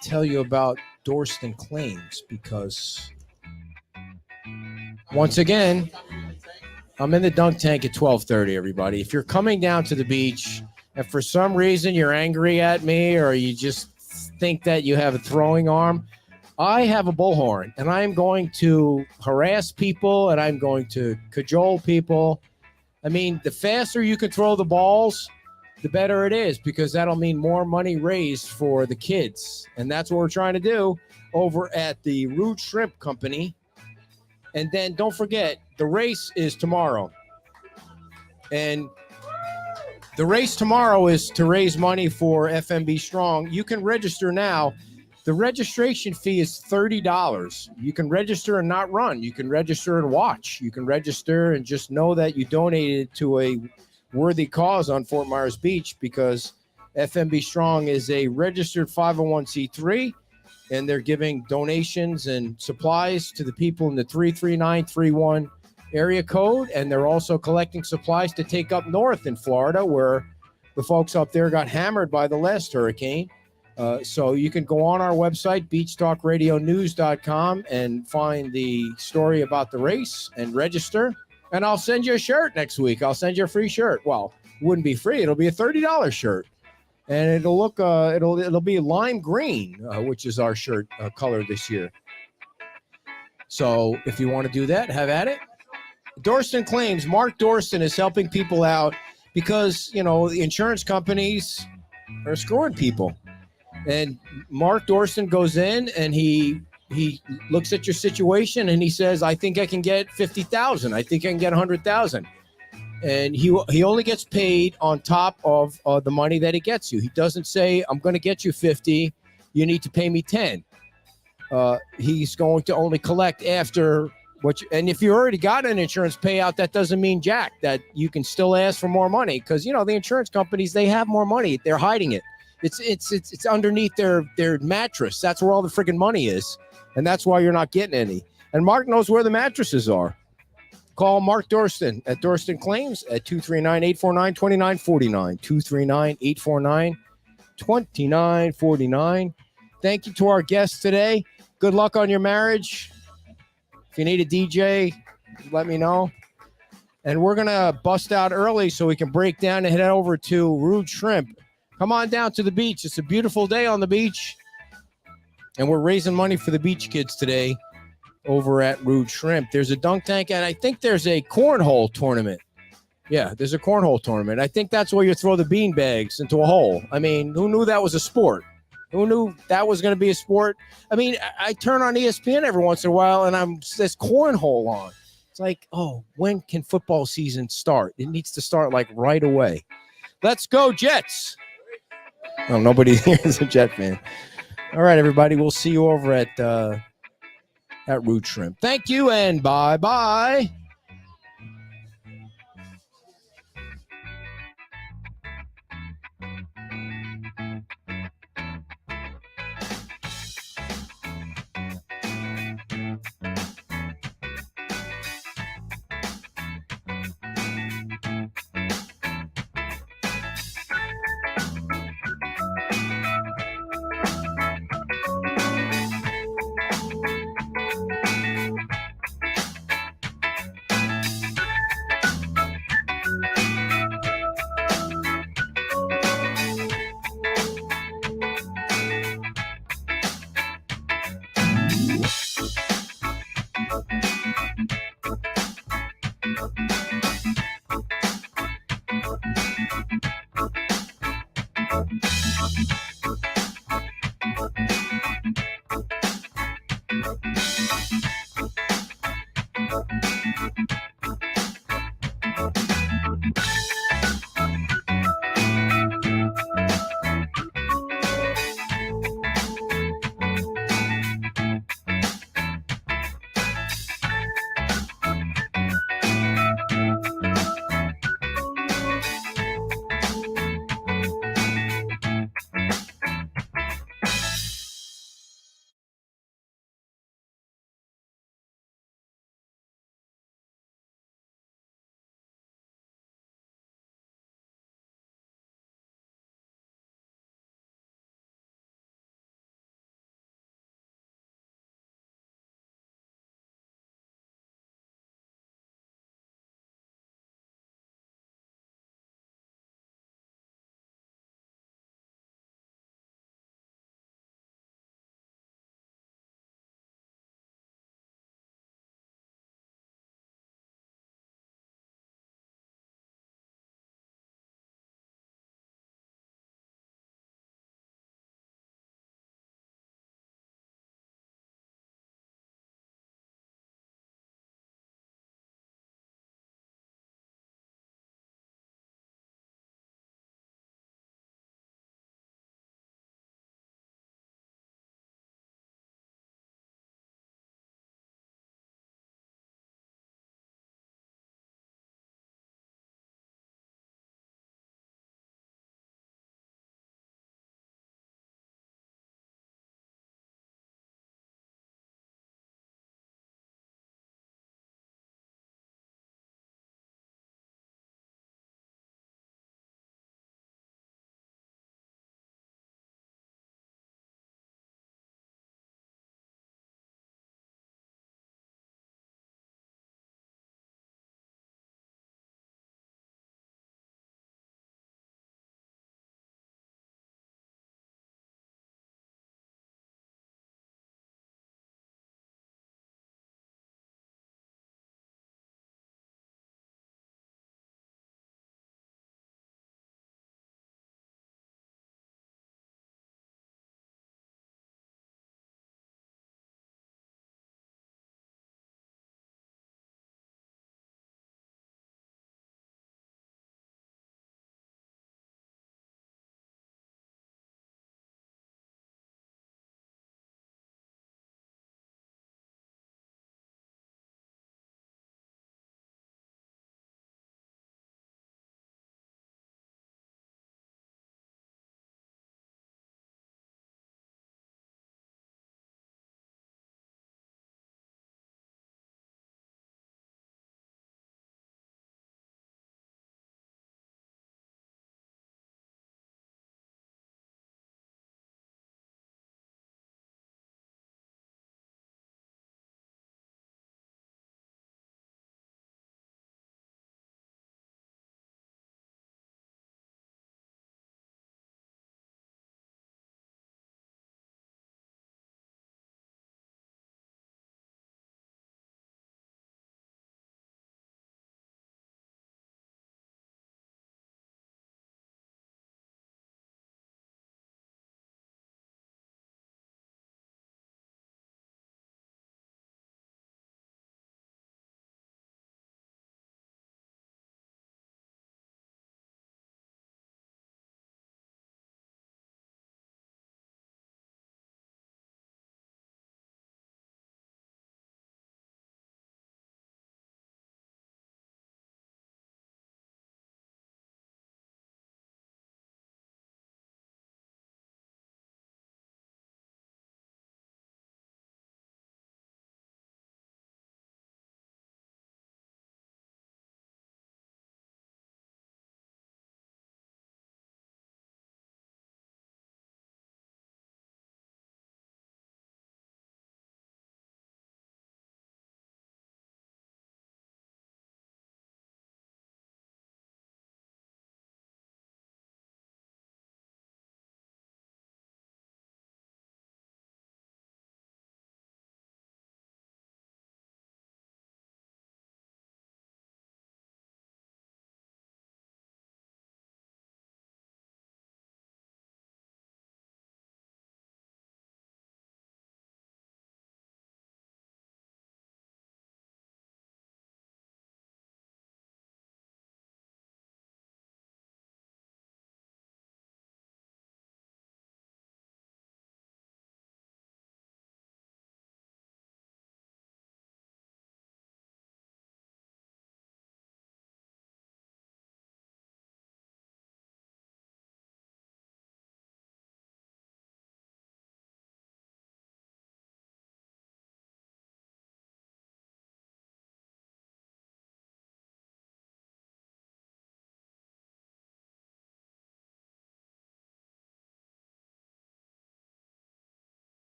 tell you about Dorston Claims, because once again, I'm in the dunk tank at 12:30, everybody. If you're coming down to the beach and for some reason you're angry at me or you just think that you have a throwing arm, I have a bullhorn, and I'm going to harass people, and I'm going to cajole people. I mean, the faster you can throw the balls, the better it is, because that'll mean more money raised for the kids. And that's what we're trying to do over at the Rude Shrimp Company. And then don't forget, the race is tomorrow. And the race tomorrow is to raise money for FMB Strong. You can register now. The registration fee is $30. You can register and not run. You can register and watch. You can register and just know that you donated to a worthy cause on Fort Myers Beach, because FMB Strong is a registered 501c3, and they're giving donations and supplies to the people in the 33931 area code. And they're also collecting supplies to take up north in Florida, where the folks up there got hammered by the last hurricane. So you can go on our website, beachtalkradionews.com, and find the story about the race and register. And I'll send you a shirt next week. I'll send you a free shirt. Well, it wouldn't be free. It'll be a $30 shirt. And it'll look, it'll be lime green, which is our shirt color this year. So if you want to do that, have at it. Dorston Claims, Mark Dorston is helping people out because, you know, the insurance companies are screwing people. And Mark Dorston goes in and he looks at your situation and he says, I think I can get 50,000. I think I can get 100,000. And he only gets paid on top of the money that he gets you. He doesn't say, I'm going to get you 50. You need to pay me 10. He's going to only collect after and if you already got an insurance payout, that doesn't mean jack, that you can still ask for more money, because, you know, the insurance companies, they have more money. They're hiding it. It's underneath their mattress. That's where all the freaking money is. And that's why you're not getting any. And Mark knows where the mattresses are. Call Mark Dorston at Dorston Claims at 239-849-2949, 239-849-2949. Thank you to our guests today. Good luck on your marriage. If you need a DJ, let me know. And we're going to bust out early so we can break down and head over to Rude Shrimp. Come on down to the beach. It's a beautiful day on the beach. And we're raising money for the beach kids today over at Rude Shrimp. There's a dunk tank, and I think there's a cornhole tournament. Yeah, there's a cornhole tournament. I think that's where you throw the bean bags into a hole. I mean, who knew that was a sport? Who knew that was going to be a sport? I mean, I turn on ESPN every once in a while, and there's cornhole on. It's like, oh, when can football season start? It needs to start, like, right away. Let's go, Jets. Oh, nobody here is a Jet fan. All right, everybody. We'll see you over at Rude Shrimp. Thank you, and bye-bye.